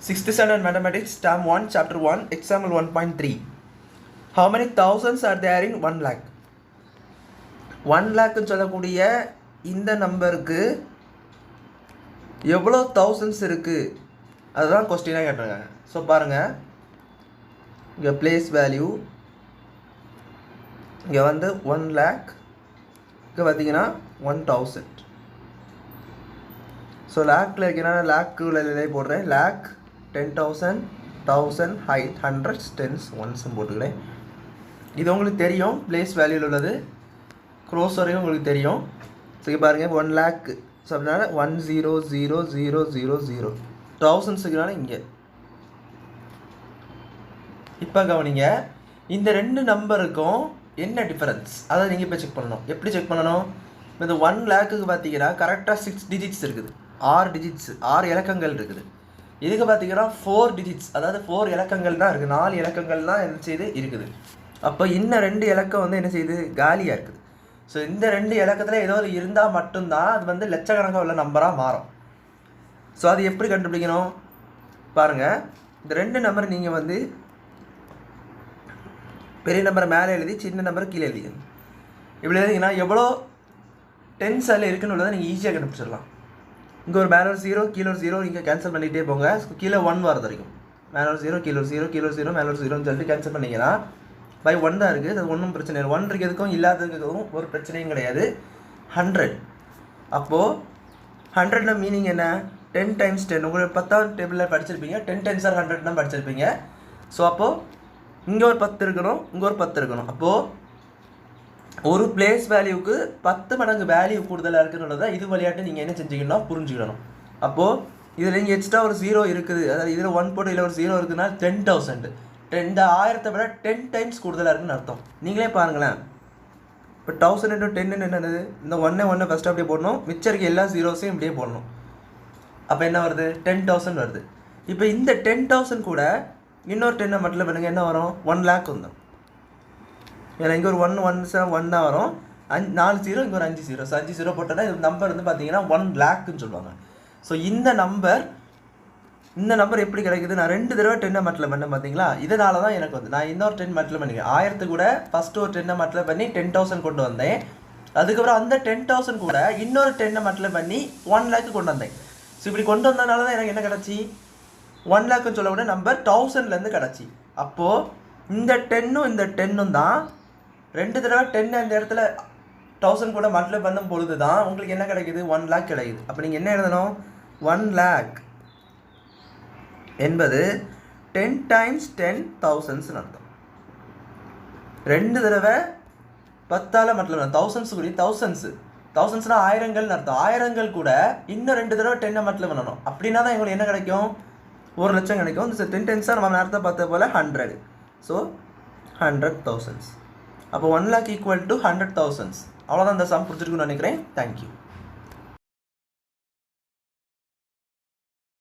6th standard mathematics term 1 chapter 1 example 1.3. How many thousands are there in 1 lakh? 1 lakh சொல்லக்கூடிய இந்த நம்பருக்கு எவ்வளோ thousands இருக்கு அதுதான் கொஸ்டினாக கேட்டிருக்காங்க. ஸோ பாருங்கள், இங்கே பிளேஸ் வேல்யூ இங்கே வந்து 1 lakh, இங்கே பார்த்தீங்கன்னா 1000. ஸோ லேக்கில் இருக்கிறனால லேக்குள்ள நிலை போடுறேன். லேக் 10,000 1000 ஹைட் ஹண்ட்ரட்ஸ் டென்ஸ் ஒன்ஸும் போட்டுக்கிறேன். இது உங்களுக்கு தெரியும், பிளேஸ் வேல்யூவில் உள்ளது. க்ரோஸ் வரையும் உங்களுக்கு தெரியும். ஸோ இங்கே பாருங்கள் 1 lakh. ஸோ அப்படின்னா 1000000 தௌசண்ட்ஸுக்குனால இங்கே. இப்போ கவனிங்க, இந்த ரெண்டு நம்பருக்கும் என்ன டிஃபரன்ஸ் அதை நீங்கள் இப்போ செக் பண்ணணும். எப்படி செக் பண்ணணும்? இப்போ இந்த 1 lakhக்கு பார்த்தீங்கன்னா கரெக்டாக 6 digits இருக்குது, 6 digits 6 இலக்கங்கள் இருக்குது. இதுக்கு பார்த்தீங்கன்னா 4 digits, அதாவது 4 இலக்கங்கள் தான் இருக்குது, 4 இலக்கங்கள் தான் என்ன செய்யுது இருக்குது. அப்போ இன்னும் 2 இலக்கம் வந்து என்ன செய்யுது, காலியாக இருக்குது. ஸோ இந்த 2 இலக்கத்தில் ஏதோ ஒரு இருந்தால் மட்டும்தான் அது வந்து லட்சக்கணக்காக உள்ள நம்பராக மாறும். ஸோ அது எப்படி கண்டுபிடிக்கணும் பாருங்கள். இந்த 2 நம்பர் நீங்கள் வந்து பெரிய நம்பரை மேலே எழுதி சின்ன நம்பரை கீழே எழுதிக்கணும். இப்படி எழுதிங்கன்னா எவ்வளோ டென்ஸ் அதில் இருக்குன்னு உள்ளதை நீங்கள் ஈஸியாக கண்டுபிடிச்சிடலாம். இங்கே ஒரு மேலே ஒரு 0 கீழே ஒரு 0 நீங்கள் கேன்சல் பண்ணிகிட்டே போங்க, கீழே 1 வரது வரைக்கும். மேலே ஒரு 0 கீழே ஒரு 0 கீழே ஒரு 0 மேலே ஒரு 0ன்னு சொல்லிட்டு கேன்சல் பண்ணிங்கன்னா பை 1 தான் இருக்குது. அது ஒன்றும் பிரச்சனை இல்லை. 1 இருக்கிறதுக்கும் இல்லாததுக்கும் ஒரு பிரச்சனையும் கிடையாது. 100. அப்போது 100ன மீனிங் என்ன? 10 times 10. உங்களுக்கு 10th டேபிளில் படிச்சிருப்பீங்க, 10 times 100 தான் படிச்சிருப்பீங்க. ஸோ அப்போது இங்கே ஒரு 10 இருக்கணும், இங்கே ஒரு 10 இருக்கணும். அப்போது ஒரு பிளேஸ் வேல்யூவுக்கு 10 மடங்கு வேல்யூ கூடுதலாக இருக்குன்றதை இது விளையாட்டு நீங்கள் என்ன செஞ்சுக்கணும், புரிஞ்சுக்கணும். அப்போது இதில் நீங்கள் எக்ஸ்ட்ரா ஒரு 0 இருக்குது, அதாவது இதில் 1 போட்டு இதில் ஒரு 0 இருக்குதுன்னா 10,000. இந்த 1000 விட 10 times கூடுதலாக இருக்குன்னு அர்த்தம். நீங்களே பாருங்களேன். இப்போ 1000 into 10 என்னது? இந்த 1 ஃபஸ்ட்டு அப்படியே போடணும், மிச்சம் இருக்க எல்லா 0ஸையும் இப்படியே போடணும். அப்போ என்ன வருது? 10,000 வருது. இப்போ இந்த 10,000 கூட இன்னொரு 10 மட்டும் பண்ணுங்கள், என்ன வரும்? 1 lakh வந்துடும். ஏன்னா இங்கே ஒரு 1 1 தான் வரும், 4 0 இங்கே ஒரு 5 0. ஸோ 5 0 போட்டோன்னா இது நம்பர் வந்து பார்த்தீங்கன்னா 1 lakhன்னு சொல்லுவாங்க. ஸோ இந்த நம்பர் எப்படி கிடைக்குது? நான் 2 தடவை 10 மட்டில் பண்ணேன் பார்த்தீங்களா? இதனால தான் எனக்கு வந்து நான் இன்னொரு 10 மட்டில் பண்ணிக்கிறேன். 1000 கூட ஃபஸ்ட்டு ஒரு 10 மட்டில் பண்ணி 10,000 கொண்டு வந்தேன். அதுக்கப்புறம் அந்த 10,000 கூட இன்னொரு 10 மட்டில் பண்ணி 1 lakh கொண்டு வந்தேன். ஸோ இப்படி கொண்டு வந்ததுனால தான் எனக்கு என்ன கிடச்சி? 1 lakhன்னு சொல்லக்கூடிய நம்பர் 1000லேருந்து கிடச்சி. அப்போது இந்த 10ம் இந்த 10ம் தான் 2 தடவை 10 அந்த இடத்துல 1000 கூட மல்டிப்ளை பண்ணும் பொழுது தான் உங்களுக்கு என்ன கிடைக்குது? 1 lakh கிடைக்குது. அப்போ நீங்கள் என்ன எழுதணும்? 1 lakh என்பது 10 times 10,000 அர்த்தம். 2 தடவை 10ஆல் மல்டிப்ளை பண்ண thousands கூடி thousandsனா ஆயிரங்கள்னு அர்த்தம். ஆயிரங்கள் கூட இன்னும் 2 தடவை 10 மல்டிப்ளை பண்ணணும். அப்படின்னா தான் உங்களுக்கு என்ன கிடைக்கும்? 1 லட்சம் கிடைக்கும். இந்த 10 times நம்ம நேரத்தை பார்த்த போல் 100. ஸோ 100,000. அப்போ 1 lakh ஈக்குவல் டு 100,000. அவ்வளோதான் இந்த சம் பிடிச்சிருக்குன்னு நினைக்கிறேன். தேங்க்யூ.